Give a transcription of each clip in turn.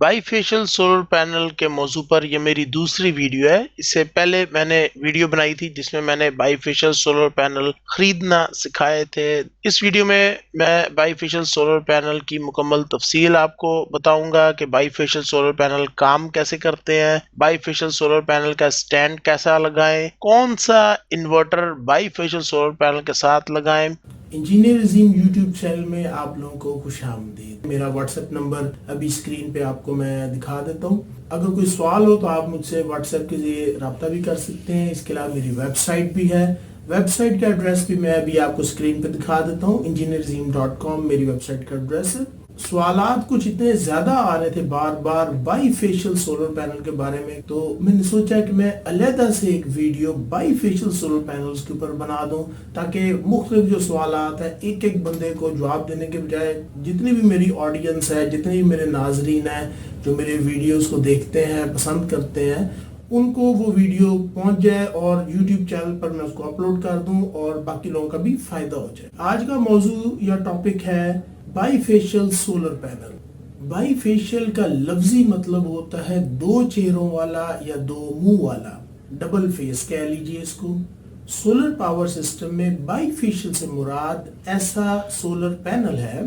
By facial solar panel کے موضوع پر یہ میری دوسری ویڈیو ہے۔ اس سے پہلے میں نے ویڈیو بنائی تھی جس میں میں نے بائی فیشل سولر پینل خریدنا سکھائے تھے۔ اس ویڈیو میں بائی فیشل سولر پینل کی مکمل تفصیل آپ کو بتاؤں گا کہ بائی فیشل سولر پینل کام کیسے کرتے ہیں، بائی فیشل سولر پینل کا سٹینڈ کیسا لگائیں، کون سا inverter by facial solar panel کے ساتھ لگائیں۔ انجینئر عظیم یوٹیوب چینل میں آپ لوگوں کو خوش آمدید۔ میرا واٹس ایپ نمبر ابھی اسکرین پہ آپ کو میں دکھا دیتا ہوں۔ اگر کوئی سوال ہو تو آپ مجھ سے واٹس ایپ کے ذریعے رابطہ بھی کر سکتے ہیں۔ اس کے علاوہ میری ویب سائٹ بھی ہے، ویب سائٹ کا ایڈریس بھی میں ابھی آپ کو اسکرین پہ دکھا دیتا ہوں۔ engineerazim.com میری ویب سائٹ کا ایڈریس ہے۔ سوالات کچھ اتنے زیادہ آ رہے تھے بار بار بائی فیشل سولر پینل کے بارے میں، تو میں نے سوچا کہ میں علیحدہ سے ایک video by facial solar panels کے اوپر بنا دوں، تاکہ مختلف جو سوالات ہیں ایک ایک بندے کو جواب دینے کے بجائے جتنی بھی میری آڈینس ہے، جتنے بھی میرے ناظرین ہیں جو میرے ویڈیوز کو دیکھتے ہیں، پسند کرتے ہیں، ان کو وہ ویڈیو پہنچ جائے اور یوٹیوب چینل پر میں اس کو اپلوڈ کر دوں اور باقی لوگوں کا بھی فائدہ ہو جائے۔ آج کا موضوع یا ٹاپک ہے by facial solar panel. By facial کا لفظی مطلب ہوتا ہے دو چہروں والا یا دو منہ والا، ڈبل فیس کہہ لیجئے اس کو۔ سولر پاور سسٹم میں بائی فیشل سے مراد ایسا سولر پینل ہے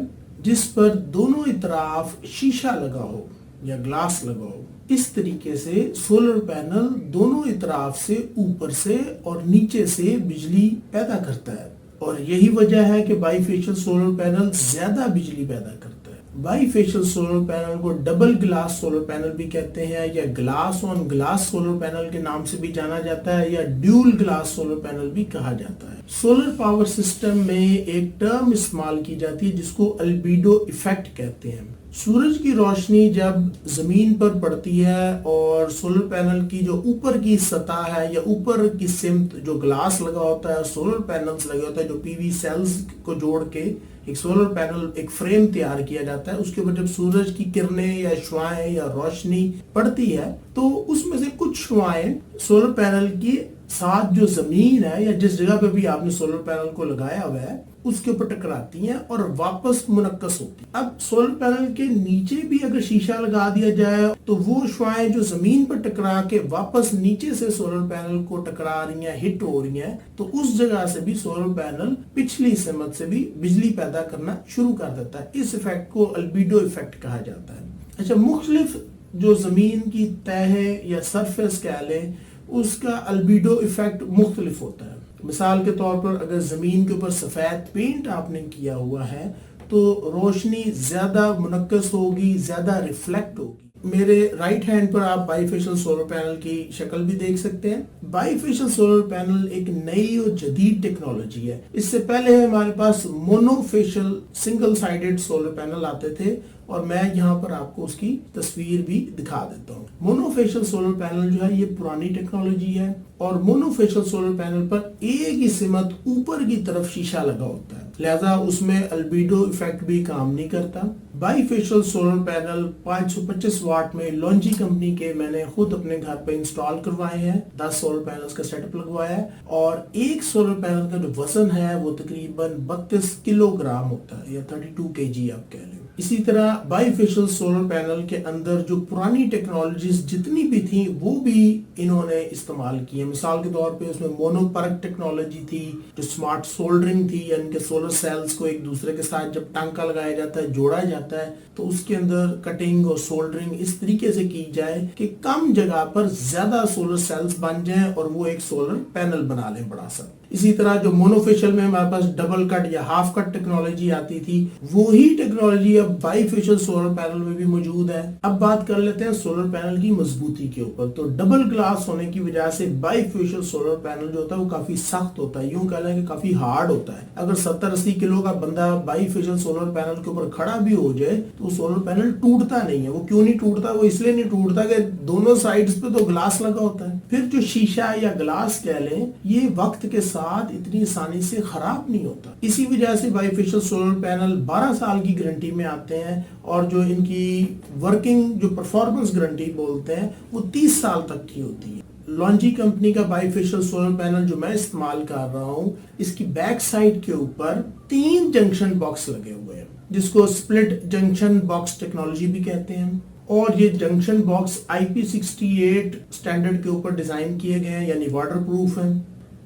جس پر دونوں اطراف شیشہ لگا ہو یا گلاس لگا ہو۔ اس طریقے سے سولر پینل دونوں اطراف سے، اوپر سے اور نیچے سے بجلی پیدا کرتا ہے، اور یہی وجہ ہے کہ بائی فیشل سولر پینل زیادہ بجلی پیدا کرتا ہے۔ بائی فیشل سولر پینل کو ڈبل گلاس سولر پینل بھی کہتے ہیں، یا گلاس آن گلاس سولر پینل کے نام سے بھی جانا جاتا ہے، یا ڈیول گلاس سولر پینل بھی کہا جاتا ہے۔ سولر پاور سسٹم میں ایک ٹرم استعمال کی جاتی ہے جس کو البیڈو ایفیکٹ کہتے ہیں۔ سورج کی روشنی جب زمین پر پڑتی ہے اور سولر پینل کی جو اوپر کی سطح ہے یا اوپر کی سمت جو گلاس لگا ہوتا ہے، سولر پینلز لگے ہوتا ہے جو پی وی سیلز کو جوڑ کے ایک سولر پینل، ایک فریم تیار کیا جاتا ہے، اس کے اوپر جب سورج کی کرنیں یا شعاعیں یا روشنی پڑتی ہے تو اس میں سے کچھ شعاعیں سولر پینل کی ساتھ جو زمین ہے یا جس جگہ پہ بھی آپ نے سولر پینل کو لگایا ہوا ہے اس کے اوپر ٹکراتی ہیں اور واپس منعکس ہوتی ہیں۔ اب سولر پینل کے نیچے بھی اگر شیشہ لگا دیا جائے تو وہ شعاعیں جو زمین پر ٹکرا کے واپس نیچے سے سولر پینل کو ٹکرا رہی ہیں، ہٹ ہو رہی ہیں، تو اس جگہ سے بھی سولر پینل پچھلی سمت سے بھی بجلی پیدا کرنا شروع کر دیتا ہے۔ اس ایفیکٹ کو البیڈو ایفیکٹ کہا جاتا ہے۔ اچھا، مختلف جو زمین کی تہ یا سرفیس کہہ لیں، اس کا البیڈو ایفیکٹ مختلف ہوتا ہے۔ مثال کے طور پر اگر زمین کے اوپر سفید پینٹ آپ نے کیا ہوا ہے تو روشنی زیادہ منعکس ہوگی، زیادہ ریفلیکٹ ہوگی۔ میرے رائٹ ہینڈ پر آپ بائی فیشل سولر پینل کی شکل بھی دیکھ سکتے ہیں۔ بائی فیشل سولر پینل ایک نئی اور جدید ٹیکنالوجی ہے۔ اس سے پہلے ہمارے پاس mono facial single sided solar panel آتے تھے، اور میں یہاں پر آپ کو اس کی تصویر بھی دکھا دیتا ہوں۔ مونو فیشل سولر پینل جو ہے یہ پرانی ٹیکنالوجی ہے، اور مونو فیشل سولر پینل پر ایک ہی سمت اوپر کی طرف شیشہ لگا ہوتا ہے، لہذا اس میں البیڈو ایفیکٹ بھی کام نہیں کرتا۔ By facial solar panel 525 what میں لانجی کمپنی کے میں نے خود اپنے گھر پہ انسٹال کروائے ہیں، 10 سولر پینلز کا سیٹ اپ لگوایا ہے، اور ایک سولر پینل کا جو وزن ہے وہ تقریباً 32 کلو گرام ہوتا ہے، یا 32 kg آپ کہہ لیں۔ اسی طرح بائی فیشل سولر پینل کے اندر جو پرانی ٹیکنالوجیز جتنی بھی تھیں وہ بھی انہوں نے استعمال کی ہیں۔ مثال کے طور پہ اس میں مونو پرک ٹیکنالوجی تھی، جو سمارٹ سولڈرنگ تھی، یعنی کہ سولر سیلز کو ایک دوسرے کے ساتھ جب ٹانکا لگایا جاتا ہے، جوڑا جاتا ہے، تو اس کے اندر کٹنگ اور سولڈرنگ اس طریقے سے کی جائے کہ کم جگہ پر زیادہ سولر سیلز بن جائیں اور وہ ایک سولر پینل بنا لیں بڑا سا۔ اسی طرح جو مونو فیشل میں ہمارے پاس ڈبل کٹ یا ہاف کٹ ٹیکنالوجی آتی تھی، وہی ٹیکنالوجی اب بائی فیشل سولر پینل میں بھی موجود ہے۔ اب بات کر لیتے ہیں سولر پینل کی مضبوطی کے اوپر۔ تو ڈبل گلاس ہونے کی وجہ سے بائی فیشل سولر پینل جو ہوتا ہے وہ کافی سخت ہوتا ہے، یوں کہہ لیں کہ کافی ہارڈ ہوتا ہے۔ اگر 70-80 کلو کا بندہ بائی فیشل سولر پینل کے اوپر کھڑا بھی ہو جائے تو سولر پینل ٹوٹتا نہیں ہے۔ وہ کیوں نہیں ٹوٹتا؟ وہ اس لیے نہیں ٹوٹتا کہ دونوں سائڈز پہ تو گلاس لگا ہوتا ہے۔ پھر جو شیشہ یا گلاس کہہ لیں، یہ وقت کے ساتھ اتنی آسانی سے خراب نہیں ہوتا۔ اسی وجہ سے بائی فیشل سولر پینل 12 سال کی گارنٹی میں آتے ہیں، اور جو ان کی ورکنگ جو پرفارمنس گارنٹی بولتے ہیں وہ 30 سال تک کی ہوتی ہے۔ لانجی کمپنی کا بائی فیشل سولر پینل جو میں استعمال کر رہا ہوں، اس کی بیک سائڈ کے اوپر 3 جنکشن باکس لگے ہوئے ہیں، جس کو سپلٹ جنکشن باکس ٹیکنالوجی بھی کہتے ہیں۔ اور یہ جنکشن باکس IP68 اسٹینڈرڈ کے اوپر ڈیزائن کیے گئے ہیں، یعنی واٹر پروف ہیں۔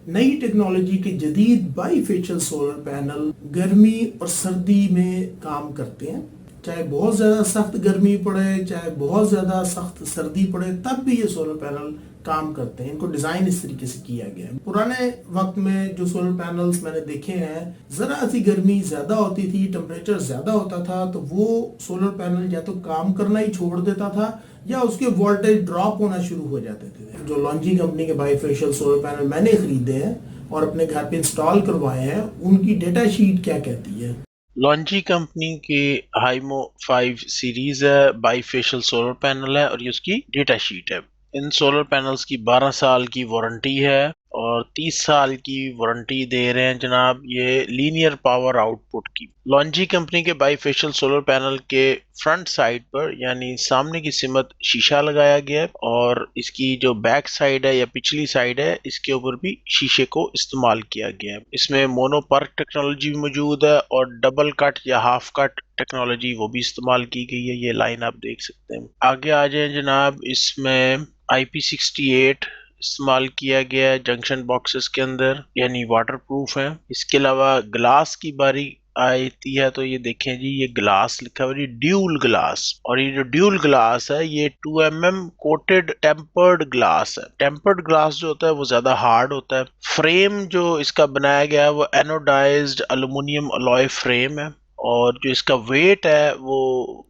نئی ٹیکنالوجی کے جدید بائی فیشل سولر پینل گرمی اور سردی میں کام کرتے ہیں، چاہے بہت زیادہ سخت گرمی پڑے چاہے بہت زیادہ سخت سردی پڑے، تب بھی یہ سولر پینل کام کرتے ہیں۔ ان کو ڈیزائن اس طریقے سے کیا گیا ہے۔ پرانے وقت میں جو سولر پینلز میں نے دیکھے ہیں، ذرا سی گرمی زیادہ ہوتی تھی، ٹمپریچر زیادہ ہوتا تھا، تو وہ سولر پینل یا تو کام کرنا ہی چھوڑ دیتا تھا یا اس کے وولٹیج ڈراپ ہونا شروع ہو جاتے تھے۔ جو لانجی کمپنی کے بائی فیشل سولر پینل میں نے خریدے ہیں اور اپنے گھر پہ انسٹال کروائے ہیں، ان کی ڈیٹا شیٹ کیا کہتی ہے؟ لانجی کمپنی کی ہائیمو 5 سیریز ہے، بائی فیشل سولر پینل ہے اور یہ اس کی ڈیٹا شیٹ ہے۔ ان سولر پینلز کی 12 سال کی وارنٹی ہے اور 30 سال کی وارنٹی دے رہے ہیں جناب یہ لینئر پاور آؤٹ پٹ کی۔ لانجی کمپنی کے بائی فیشل سولر پینل کے فرنٹ سائڈ پر یعنی سامنے کی سمت شیشہ لگایا گیا ہے اور اس کی جو بیک سائڈ ہے یا پچھلی سائڈ ہے اس کے اوپر بھی شیشے کو استعمال کیا گیا ہے۔ اس میں مونو پرک ٹیکنالوجی بھی موجود ہے اور ڈبل کٹ یا ہاف کٹ ٹیکنالوجی وہ بھی استعمال کی گئی ہے۔ یہ لائن آپ دیکھ سکتے ہیں۔ آگے آ جائیں جناب، اس میں IP68 استعمال کیا گیا ہے جنکشن باکسز کے اندر، یعنی واٹر پروف ہے۔ اس کے علاوہ گلاس کی باری آتی ہے تو یہ دیکھیں جی، یہ گلاس لکھا ہوا ہے ڈیول گلاس، اور یہ جو ڈیول گلاس ہے یہ 2mm کوٹڈ ٹیمپرڈ گلاس ہے۔ ٹیمپرڈ گلاس جو ہوتا ہے وہ زیادہ ہارڈ ہوتا ہے۔ فریم جو اس کا بنایا گیا ہے وہ اینوڈائزڈ الومینیم الوائے فریم ہے، اور جو اس کا ویٹ ہے وہ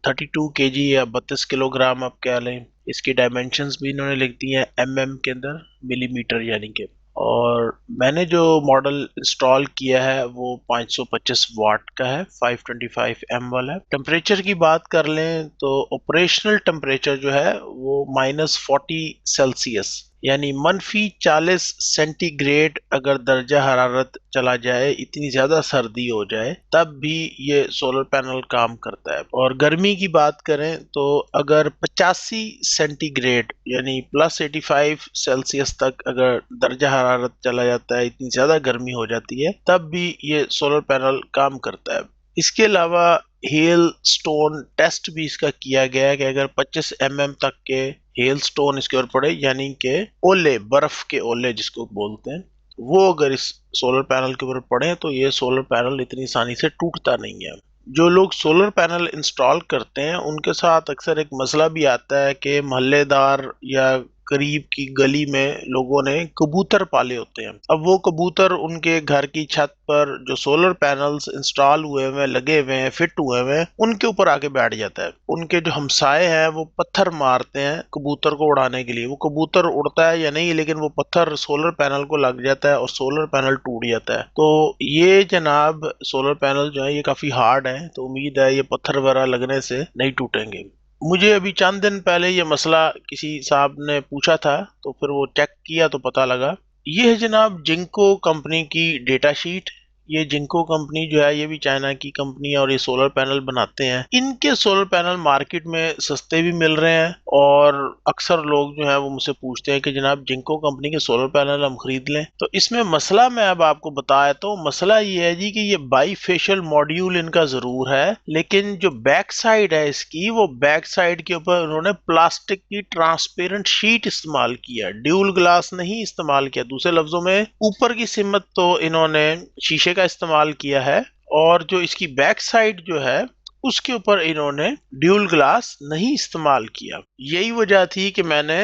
32 kg یا 32 کلو گرام آپ کہہ لیں۔ اس کی ڈائمینشنز بھی انہوں نے لکھ دی ہیں mm کے اندر، ملی میٹر یعنی کہ۔ اور میں نے جو ماڈل انسٹال کیا ہے وہ 525 واٹ کا ہے، 525 والا ہے۔ ٹمپریچر کی بات کر لیں تو آپریشنل ٹمپریچر جو ہے وہ -40 سیلسیس یعنی -40 سینٹی گریڈ اگر درجہ حرارت چلا جائے، اتنی زیادہ سردی ہو جائے، تب بھی یہ سولر پینل کام کرتا ہے۔ اور گرمی کی بات کریں تو اگر 85 سینٹی گریڈ یعنی +85 سیلسیس تک اگر درجہ حرارت چلا جاتا ہے، اتنی زیادہ گرمی ہو جاتی ہے، تب بھی یہ سولر پینل کام کرتا ہے۔ اس کے علاوہ ہیل سٹون ٹیسٹ بھی اس کا کیا گیا ہے کہ اگر 25 mm تک کے ہیل سٹون اس کے اوپر پڑے، یعنی کہ اولے، برف کے اولے جس کو بولتے ہیں، وہ اگر اس سولر پینل کے اوپر پڑے تو یہ سولر پینل اتنی آسانی سے ٹوٹتا نہیں ہے۔ جو لوگ سولر پینل انسٹال کرتے ہیں ان کے ساتھ اکثر ایک مسئلہ بھی آتا ہے کہ محلے دار یا قریب کی گلی میں لوگوں نے کبوتر پالے ہوتے ہیں۔ اب وہ کبوتر ان کے گھر کی چھت پر جو سولر پینلز انسٹال ہوئے ہوئے لگے ہوئے ہیں، فٹ ہوئے ہوئے ہیں، ان کے اوپر آ کے بیٹھ جاتا ہے۔ ان کے جو ہمسائے ہیں وہ پتھر مارتے ہیں کبوتر کو اڑانے کے لیے۔ وہ کبوتر اڑتا ہے یا نہیں، لیکن وہ پتھر سولر پینل کو لگ جاتا ہے اور سولر پینل ٹوٹ جاتا ہے۔ تو یہ جناب سولر پینل جو ہے یہ کافی ہارڈ ہیں، تو امید ہے یہ پتھر وغیرہ لگنے سے نہیں ٹوٹیں گے۔ مجھے ابھی چند دن پہلے یہ مسئلہ کسی صاحب نے پوچھا تھا تو پھر وہ چیک کیا تو پتہ لگا۔ یہ ہے جناب جنکو کمپنی کی ڈیٹا شیٹ۔ یہ جنکو کمپنی جو ہے یہ بھی چائنا کی کمپنی ہے اور یہ سولر پینل بناتے ہیں۔ ان کے سولر پینل مارکیٹ میں سستے بھی مل رہے ہیں، اور اکثر لوگ جو ہیں وہ مجھ سے پوچھتے ہیں کہ جناب جنکو کمپنی کے سولر پینل ہم خرید لیں۔ تو اس میں مسئلہ میں اب آپ کو بتایا تو مسئلہ یہ ہے جی کہ یہ بائی فیشل ماڈیول ان کا ضرور ہے، لیکن جو بیک سائڈ ہے اس کی، وہ بیک سائڈ کے اوپر انہوں نے پلاسٹک کی ٹرانسپیرنٹ شیٹ استعمال کیا، ڈیول گلاس نہیں استعمال کیا۔ دوسرے لفظوں میں اوپر کی سمت تو انہوں نے شیشے کا استعمال کیا ہے، اور جو اس کی بیک سائڈ جو ہے اس کے اوپر انہوں نے ڈیول گلاس نہیں استعمال کیا۔ یہی وجہ تھی کہ میں نے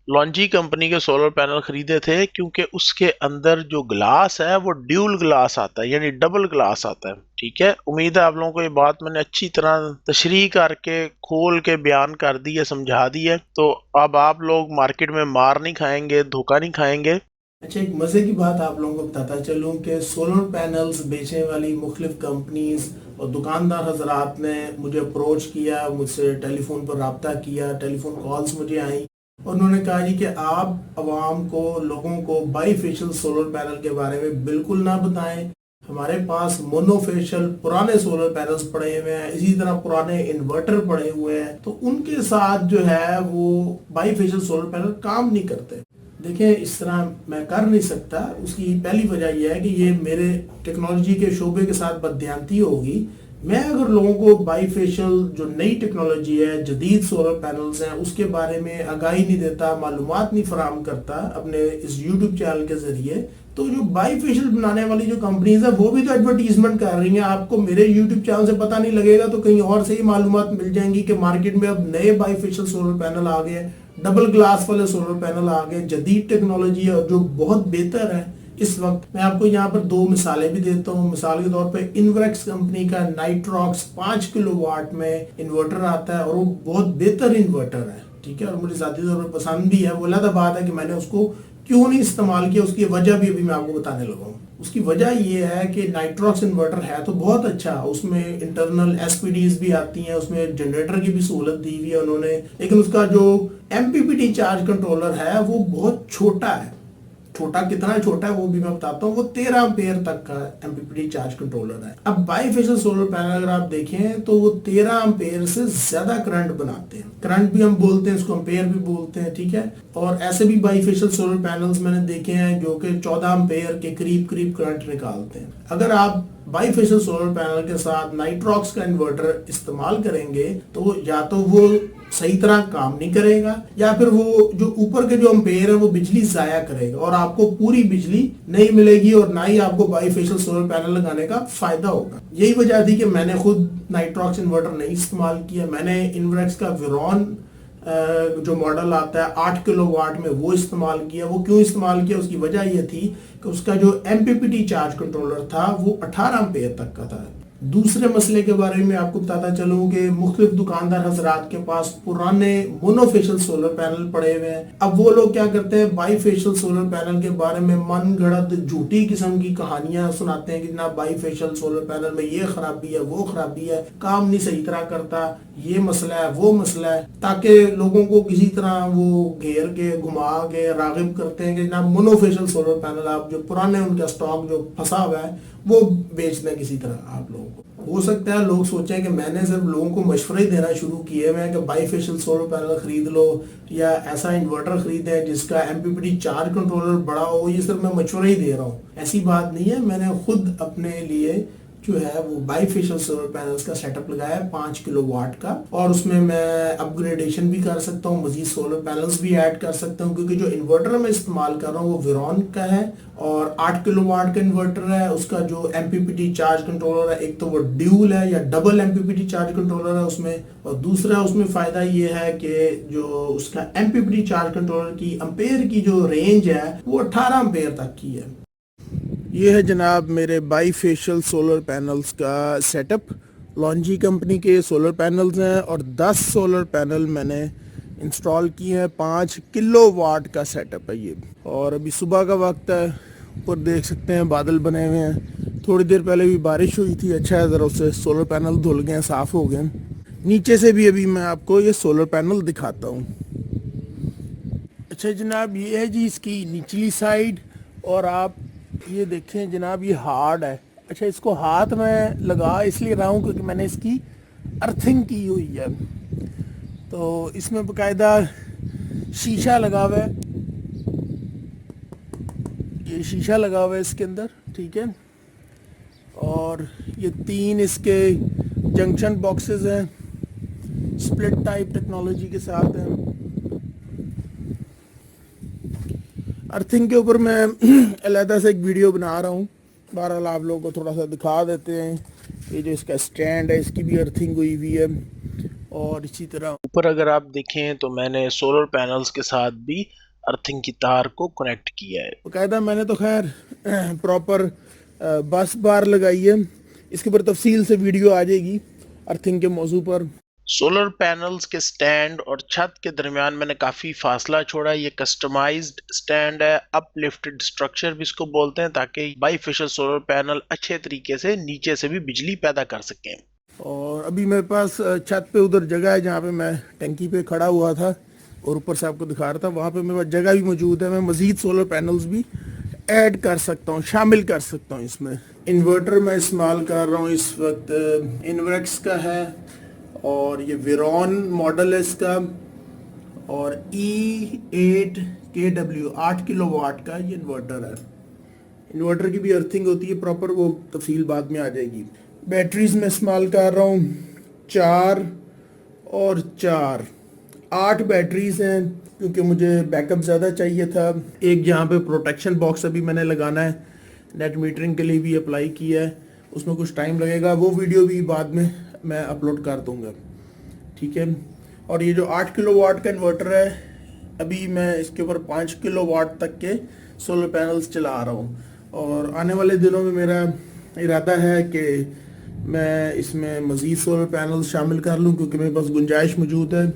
لانجی کمپنی کے سولر پینل خریدے تھے، کیونکہ اس کے اندر جو گلاس ہے وہ ڈیول گلاس آتا ہے، یعنی ڈبل گلاس آتا ہے۔ ٹھیک ہے، امید ہے آپ لوگوں کو یہ بات میں نے اچھی طرح تشریح کر کے کھول کے بیان کر دی ہے، سمجھا دی ہے۔ تو اب آپ لوگ مارکیٹ میں مار نہیں کھائیں گے، دھوکہ نہیں کھائیں گے۔ اچھا، ایک مزے کی بات آپ لوگوں کو بتاتا چلوں کہ سولر پینلز بیچنے والی مختلف کمپنیز اور دکاندار حضرات نے مجھے اپروچ کیا، مجھ سے ٹیلی فون پر رابطہ کیا، ٹیلی فون کالز مجھے آئیں، اور انہوں نے کہا جی کہ آپ عوام کو، لوگوں کو بائی فیشل سولر پینل کے بارے میں بالکل نہ بتائیں۔ ہمارے پاس مونو فیشل پرانے سولر پینلز پڑے ہوئے ہیں، اسی طرح پرانے انورٹر پڑے ہوئے ہیں، تو ان کے ساتھ جو ہے وہ بائی فیشل سولر پینل کام نہیں کرتے۔ دیکھیں، اس طرح میں کر نہیں سکتا۔ اس کی پہلی وجہ یہ ہے کہ یہ میرے ٹیکنالوجی کے شعبے کے ساتھ بددیانتی ہوگی۔ मैं अगर लोगों को बाईफेशियल जो नई टेक्नोलॉजी है, जदीद सोलर पैनल्स हैं, उसके बारे में आगाही नहीं देता, मालूमात नहीं फराहम करता अपने इस यूट्यूब चैनल के जरिए, तो जो बाईफेशियल बनाने वाली जो कंपनीज है वो भी तो एडवर्टीजमेंट कर रही हैं। आपको मेरे यूट्यूब चैनल से पता नहीं लगेगा तो कहीं और से ही मालूमात मिल जाएंगी कि मार्केट में अब नए बाईफेशियल सोलर पैनल आ गए, डबल ग्लास वाले सोलर पैनल आ गए, जदीद टेक्नोलॉजी है जो बहुत बेहतर है। इस वक्त मैं आपको यहाँ पर दो मिसालें भी देता हूँ। मिसाल के तौर पे इनवर्क्स कंपनी का नाइट्रॉक्स 5 किलोवाट में इन्वर्टर आता है और वो बहुत बेहतर इन्वर्टर है, ठीक है, और मुझे ज़ाती तौर पर पसंद भी है। वो अलग बात है कि मैंने उसको क्यों नहीं इस्तेमाल किया, उसकी वजह भी अभी मैं आपको बताने लगा हूँ। उसकी वजह ये है कि नाइट्रॉक्स इन्वर्टर है तो बहुत अच्छा, उसमें इंटरनल एसपीडीज भी आती हैं, उसमें जनरेटर की भी सहूलत दी हुई है उन्होंने, लेकिन उसका जो एमपीपीटी चार्ज कंट्रोलर है वो बहुत छोटा है। छोटा कितना छोटा है वो भी मैं बताता हूँ। वो 13 एम्पेयर तक का एमपीपीटी चार्ज कंट्रोलर है। अब बाईफेशियल सोलर पैनल अगर आप देखें तो वो 13 एम्पेयर से ज्यादा करंट बनाते हैं। करंट भी हम बोलते हैं, इसको एम्पेयर भी बोलते हैं, ठीक है। और ऐसे भी बाईफेशियल सोलर पैनल्स मैंने देखे हैं जो कि 14 एम्पेयर के करीब करीब करंट निकालते हैं। अगर आप बाईफेशियल सोलर पैनल के साथ नाइट्रॉक्स का इन्वर्टर इस्तेमाल करेंगे तो या तो वो सही तरह काम नहीं करेगा या फिर वो जो ऊपर के जो एम्पेयर है वो बिजली जाया करेगा और आपको पूरी बिजली नहीं मिलेगी और ना ही आपको बाईफेशियल सोलर पैनल लगाने का फायदा होगा। यही वजह थी कि मैंने खुद नाइट्रॉक्स इन्वर्टर नहीं इस्तेमाल किया। मैंने इनवर्क्स का विरॉन जो मॉडल आता है 8 किलोवाट में वो इस्तेमाल किया। वो क्यों इस्तेमाल किया, उसकी वजह ये थी कि उसका जो एमपीपीटी चार्ज कंट्रोलर था वो 18 एम्पेयर तक का था। दूसरे मसले के बारे में आपको बताता चलूं कि मुख्तलिफ दुकानदार हजरात के पास पुराने मोनोफेशियल सोलर पैनल पड़े हुए हैं। अब वो लोग क्या करते हैं, बाईफेशियल सोलर पैनल के बारे में मन गढ़ंत झूठी किस्म की कहानियां सुनाते हैं कि जनाब बाईफेशियल सोलर पैनल में ये खराबी है, वो खराबी है, काम नहीं सही तरह करता, ये मसला है, वो मसला है, ताकि लोगों को किसी तरह वो घेर के घुमा के रागिब करते हैं कि जनाब मोनोफेशियल सोलर पैनल आप जो पुराने उनका स्टॉक जो फंसा हुआ है वो बेच दें किसी तरह आप लोगों को। हो सकता है लोग सोचें कि मैंने सिर्फ लोगों को मशवरे देना शुरू किए हुए हैं कि बाईफेशियल सोलर पैनल खरीद लो या ऐसा इन्वर्टर खरीदें जिसका एमपीपीटी चार्ज कंट्रोलर बड़ा हो, ये सिर्फ मैं मशवरे ही दे रहा हूँ। ऐसी बात नहीं है। मैंने खुद अपने लिए जो है वो बाईफेशियल सोलर पैनल्स का सेटअप लगाया है 5 किलोवाट का, और उसमें मैं अपग्रेडेशन भी कर सकता हूँ, मजीद सोलर पैनल्स भी ऐड कर सकता हूँ, क्योंकि जो इन्वर्टर मैं इस्तेमाल कर रहा हूँ वो विरॉन का है और 8 किलोवाट का इन्वर्टर है। उसका जो एमपीपीटी चार्ज कंट्रोलर है, एक तो वो ड्यूल है या डबल एमपीपीटी चार्ज कंट्रोलर है उसमें, और दूसरा उसमें फायदा ये है कि जो उसका एमपीपीटी चार्ज कंट्रोलर की एम्पेयर की जो रेंज है वो 18 एम्पेयर तक की है। ये है जनाब मेरे बाईफेशियल सोलर पैनल्स का सेटअप। लॉन्जी कंपनी के सोलर पैनल्स हैं और 10 सोलर पैनल मैंने इंस्टॉल किए हैं। 5 किलोवाट का सेटअप है ये, और अभी सुबह का वक्त है, ऊपर देख सकते हैं बादल बने हुए हैं। थोड़ी देर पहले भी बारिश हुई थी, अच्छा है ज़रा उससे सोलर पैनल धुल गए, साफ़ हो गए। नीचे से भी अभी मैं आपको ये सोलर पैनल दिखाता हूँ। अच्छा जनाब, ये है जी इसकी निचली साइड, और आप ये देखें जनाब ये हार्ड है। अच्छा, इसको हाथ में लगा इसलिए रहा हूँ क्योंकि मैंने इसकी अर्थिंग की हुई है, तो इसमें बाकायदा शीशा लगा हुआ है, ये शीशा लगा हुआ है इसके अंदर, ठीक है। और ये 3 इसके जंक्शन बॉक्सेस हैं, स्प्लिट टाइप टेक्नोलॉजी के साथ हैं। अर्थिंग के ऊपर मैं अलहदा से एक वीडियो बना रहा हूँ, बहरहाल आप लोगों को थोड़ा सा दिखा देते हैं। ये जो इसका स्टैंड है इसकी भी अर्थिंग हुई हुई है, और इसी तरह ऊपर अगर आप देखें तो मैंने सोलर पैनल्स के साथ भी अर्थिंग की तार को कनेक्ट किया है। बाकायदा मैंने तो खैर प्रॉपर बस बार लगाई है, इसके ऊपर तफसील से वीडियो आ जाएगी अर्थिंग के मौजू पर। सोलर पैनल्स के स्टैंड और छत के दरमियान मैंने काफ़ी फासला छोड़ा। ये कस्टमाइज्ड स्टैंड है, अपलिफ्टेड स्ट्रक्चर भी इसको बोलते हैं, ताकि बाईफेशियल सोलर पैनल अच्छे तरीके से नीचे से भी बिजली पैदा कर सकें। और अभी मेरे पास छत पे उधर जगह है जहाँ पे मैं टंकी पे खड़ा हुआ था और ऊपर से आपको दिखा रहा था, वहाँ पे मेरे पास जगह भी मौजूद है। मैं मज़ीद सोलर पैनल्स भी ऐड कर सकता हूँ, शामिल कर सकता हूँ इसमें। इन्वर्टर मैं इस्तेमाल कर रहा हूँ इस वक्त, इनवर्क्स का है, और ये विरॉन मॉडल है इसका, और E8KW 8 किलोवाट का ये इन्वर्टर है। इन्वर्टर की भी अर्थिंग होती है प्रॉपर, वो तफसील बाद में आ जाएगी। बैटरीज में इस्तेमाल कर रहा हूँ 4 और 4, 8 बैटरीज हैं क्योंकि मुझे बैकअप ज़्यादा चाहिए था। एक यहाँ पे प्रोटेक्शन बॉक्स अभी मैंने लगाना है, नेट मीटरिंग के लिए भी अप्लाई किया है, उसमें कुछ टाइम लगेगा, वो वीडियो भी बाद में मैं अपलोड कर दूँगा, ठीक है। और ये जो 8 किलो वाट का इन्वर्टर है, अभी मैं इसके ऊपर 5 किलो वाट तक के सोलर पैनल्स चला रहा हूँ और आने वाले दिनों में मेरा इरादा है कि मैं इसमें मज़ीद सोलर पैनल्स शामिल कर लूँ क्योंकि मेरे पास गुंजाइश मौजूद है।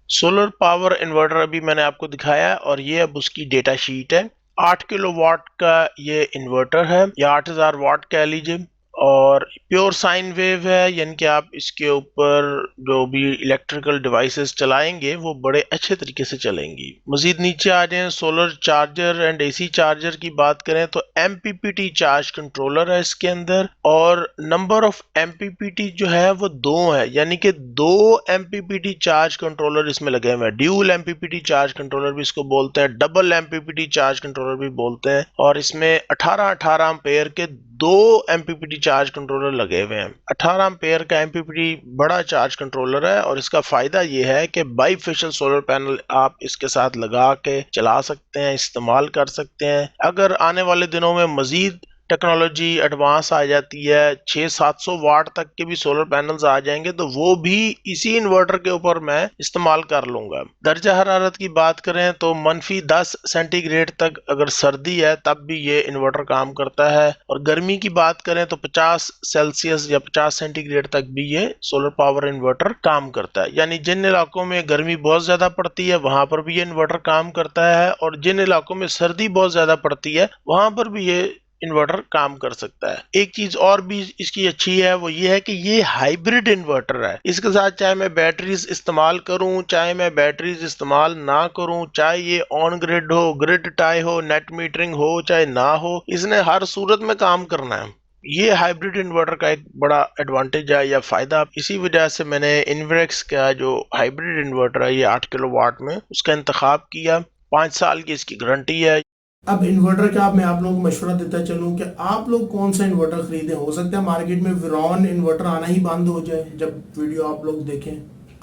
सोलर पावर इन्वर्टर अभी मैंने आपको दिखाया है और ये अब उसकी डेटा शीट है। 8 किलो वाट का ये इन्वर्टर है या 8000 वाट कह लीजिए और प्योर साइन वेव है, यानी कि आप इसके ऊपर जो भी इलेक्ट्रिकल डिवाइसेस चलाएंगे वो बड़े अच्छे तरीके से चलेंगी। मजीद नीचे आ जाएं, solar charger and AC charger की बात करें तो MPPT चार्ज कंट्रोलर है इसके अंदर और नंबर ऑफ MPPT जो है वो 2 है, यानी कि 2 MPPT चार्ज कंट्रोलर इसमें लगे हुए हैं। ड्यूल MPPT चार्ज कंट्रोलर भी इसको बोलते हैं, डबल MPPT चार्ज कंट्रोलर भी बोलते हैं और इसमें 18 एम्पेयर के 2 MPPT चार्ज कंट्रोलर लगे हुए हैं। 18 एम्पेयर का MPPT बड़ा चार्ज कंट्रोलर है और इसका फायदा ये है कि बाईफेशियल सोलर पैनल आप इसके साथ लगा के चला सकते हैं, इस्तेमाल कर सकते हैं। अगर आने वाले दिनों में मजीद टेक्नोलॉजी एडवांस आ जाती है, 600-700 वाट तक के भी सोलर पैनल्स आ जाएंगे तो वो भी इसी इन्वर्टर के ऊपर मैं इस्तेमाल कर लूंगा। दर्जा हरारत की बात करें तो -10 सेंटीग्रेड तक अगर सर्दी है तब भी ये इन्वर्टर काम करता है और गर्मी की बात करें तो 50 सेल्सियस या 50 सेंटीग्रेड तक भी ये सोलर पावर इन्वर्टर काम करता है। यानी जिन इलाकों में गर्मी बहुत ज्यादा पड़ती है वहां पर भी ये इन्वर्टर काम करता है और जिन इलाकों में सर्दी बहुत ज्यादा पड़ती है वहां पर भी ये इन्वर्टर काम कर सकता है। एक चीज और भी इसकी अच्छी है वो ये है कि ये हाइब्रिड इन्वर्टर है। इसके साथ चाहे मैं बैटरीज इस्तेमाल करूं चाहे मैं बैटरीज इस्तेमाल ना करूं, चाहे ये ऑन ग्रिड हो, ग्रिड टाई हो, नेट मीटरिंग हो चाहे ना हो, इसने हर सूरत में काम करना है। ये हाइब्रिड इन्वर्टर का एक बड़ा एडवांटेज है या फायदा। इसी वजह से मैंने इन्वेक्स का जो हाइब्रिड इन्वर्टर है ये 8 किलो वाट में उसका इंतखाब किया। 5 साल की इसकी गारंटी है। अब इन्वर्टर का मैं आप लोगों को मशवरा देता चलूं कि आप लोग कौन सा इन्वर्टर खरीदें। हो सकता है मार्केट में विरॉन इन्वर्टर आना ही बंद हो जाए जब वीडियो आप लोग देखें।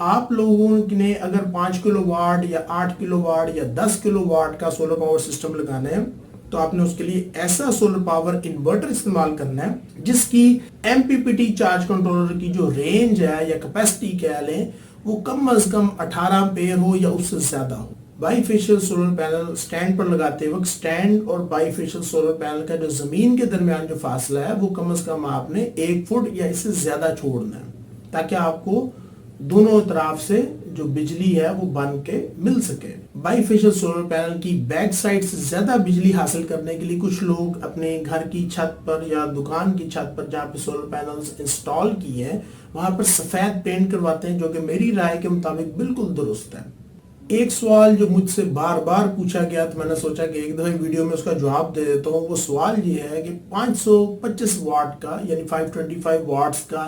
आप लोगों ने अगर 5 किलो वाट या 8 किलो वाट या 10 किलो वाट का सोलर पावर सिस्टम लगाना है तो आपने उसके लिए ऐसा सोलर पावर इन्वर्टर इस्तेमाल करना है जिसकी MPPT चार्ज कंट्रोलर की जो रेंज है या कैपेसिटी कह लें वो कम अज कम 18 एम्पेयर हो या उससे ज्यादा हो। बाईफेशियल सोलर पैनल स्टैंड पर लगाते वक्त स्टैंड और बाईफेशियल सोलर पैनल का जो जमीन के दरमियान जो फासला है वो कम से कम आपने 1 फुट या इससे ज्यादा छोड़ना है ताकि आपको दोनों तरफ से जो बिजली है वो बन के मिल सके। बाईफेशियल सोलर पैनल की बैक साइड से ज्यादा बिजली हासिल करने के लिए कुछ लोग अपने घर की छत पर या दुकान की छत पर जहाँ पे सोलर पैनल्स इंस्टॉल किए हैं वहां पर सफेद पेंट करवाते हैं, जो कि मेरी राय के मुताबिक बिल्कुल दुरुस्त है। एक सवाल जो मुझसे बार बार पूछा गया तो मैंने सोचा कि एक दफा वीडियो में उसका जवाब दे देता हूँ। वो सवाल ये है कि 525 वाट का यानी 525 वाट्स का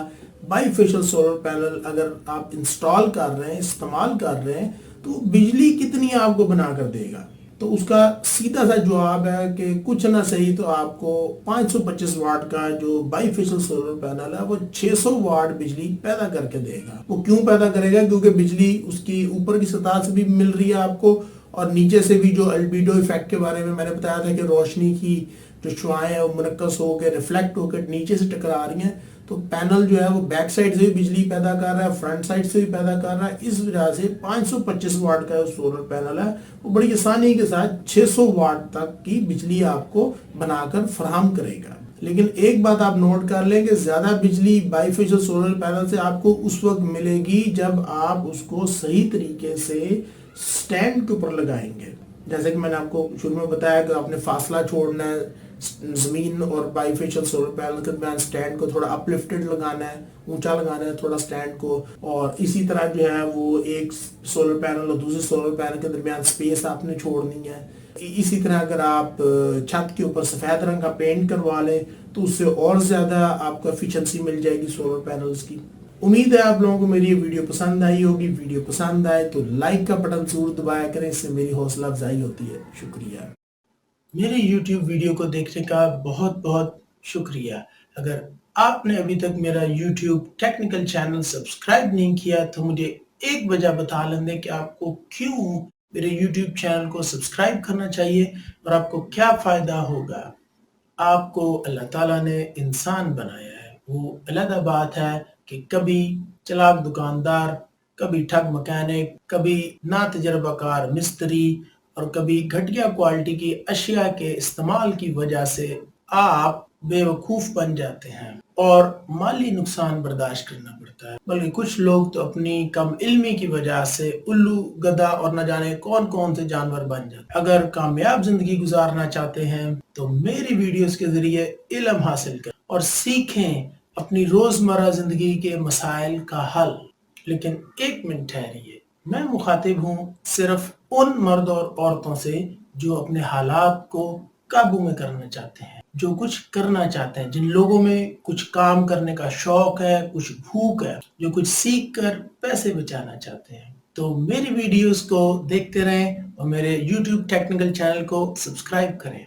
बाईफेशियल सोलर पैनल अगर आप इंस्टॉल कर रहे हैं, इस्तेमाल कर रहे हैं, तो बिजली कितनी आपको बना कर देगा। तो उसका सीधा सा जवाब है कि कुछ ना सही तो आपको 525 वाट का जो बाईफेशियल सोलर पैनल है वो 600 वाट बिजली पैदा करके देगा। वो क्यों पैदा करेगा? क्योंकि बिजली उसकी ऊपर की सतह से भी मिल रही है आपको और नीचे से भी। जो अल्बीडो इफेक्ट के बारे में मैंने बताया था कि रोशनी की जो शुआएं हैं वो मुनक्कस होकर रिफ्लेक्ट होकर नीचे से टकरा रही हैं, तो पैनल जो है वो बैक साइड से भी बिजली पैदा कर रहा है, फ्रंट साइड से भी पैदा कर रहा है। इस वजह से 525 वाट का सोलर पैनल है वो बड़ी आसानी के साथ 600 वाट तक की बिजली आपको बनाकर फराहम करेगा। लेकिन एक बात आप नोट कर लें कि ज्यादा बिजली बाईफेशियल सोलर पैनल से आपको उस वक्त मिलेगी जब आप उसको सही तरीके से स्टैंड के ऊपर लगाएंगे। जैसे कि मैंने आपको शुरू में बताया कि आपने फासला छोड़ना है जमीन और बाईफेशियल सोलर पैनल के दरमियान, स्टैंड को थोड़ा अपलिफ्टेड लगाना है, ऊंचा लगाना है थोड़ा स्टैंड को। और इसी तरह जो है वो एक सोलर पैनल और दूसरे सोलर पैनल के दरमियान स्पेस आपने छोड़नी है। इसी तरह अगर आप छत के ऊपर सफेद रंग का पेंट करवा लें तो उससे और ज्यादा आपको एफिशिएंसी मिल जाएगी सोलर पैनल्स की। उम्मीद है आप लोगों को मेरी ये वीडियो पसंद आई होगी। वीडियो पसंद आए तो लाइक का बटन जरूर दबाया करें, इससे मेरी हौसला अफजाई होती है। शुक्रिया। मेरे YouTube वीडियो को देखने का बहुत बहुत शुक्रिया। अगर आपने अभी तक मेरा YouTube टेक्निकल चैनल सब्सक्राइब नहीं किया तो मुझे एक वजह बता लें दें कि आपको क्यों मेरे YouTube चैनल को सब्सक्राइब करना चाहिए और आपको क्या फ़ायदा होगा। आपको अल्लाह ताला ने इंसान बनाया है, वो अलग बात है कि कभी चालाक दुकानदार, कभी ठग मैकेनिक, कभी ना तजर्बाकार मिस्त्री और कभी घटिया क्वालिटी की अशिया के इस्तेमाल की वजह से आप बेवकूफ़ बन जाते हैं और माली नुकसान बर्दाश्त करना पड़ता है। बल्कि कुछ लोग तो अपनी कम इल्मी की वजह से उल्लू, गधा और न जाने कौन-कौन से जानवर बन जाते हैं। अगर कामयाब ज़िंदगी गुज़ारना चाहते हैं तो मेरी वीडियोज़ के ज़रिए इल्म हासिल करें और सीखें अपनी रोज़मर्रा ज़िंदगी के मसाइल का हल। लेकिन एक मिनट ठहरिए, मैं मुखातिब हूँ सिर्फ उन मर्द और औरतों से जो अपने हालात को काबू में करना चाहते हैं, जो कुछ करना चाहते हैं, जिन लोगों में कुछ काम करने का शौक है, कुछ भूख है, जो कुछ सीख कर पैसे बचाना चाहते हैं। तो मेरी वीडियोस को देखते रहें और मेरे YouTube टेक्निकल चैनल को सब्सक्राइब करें।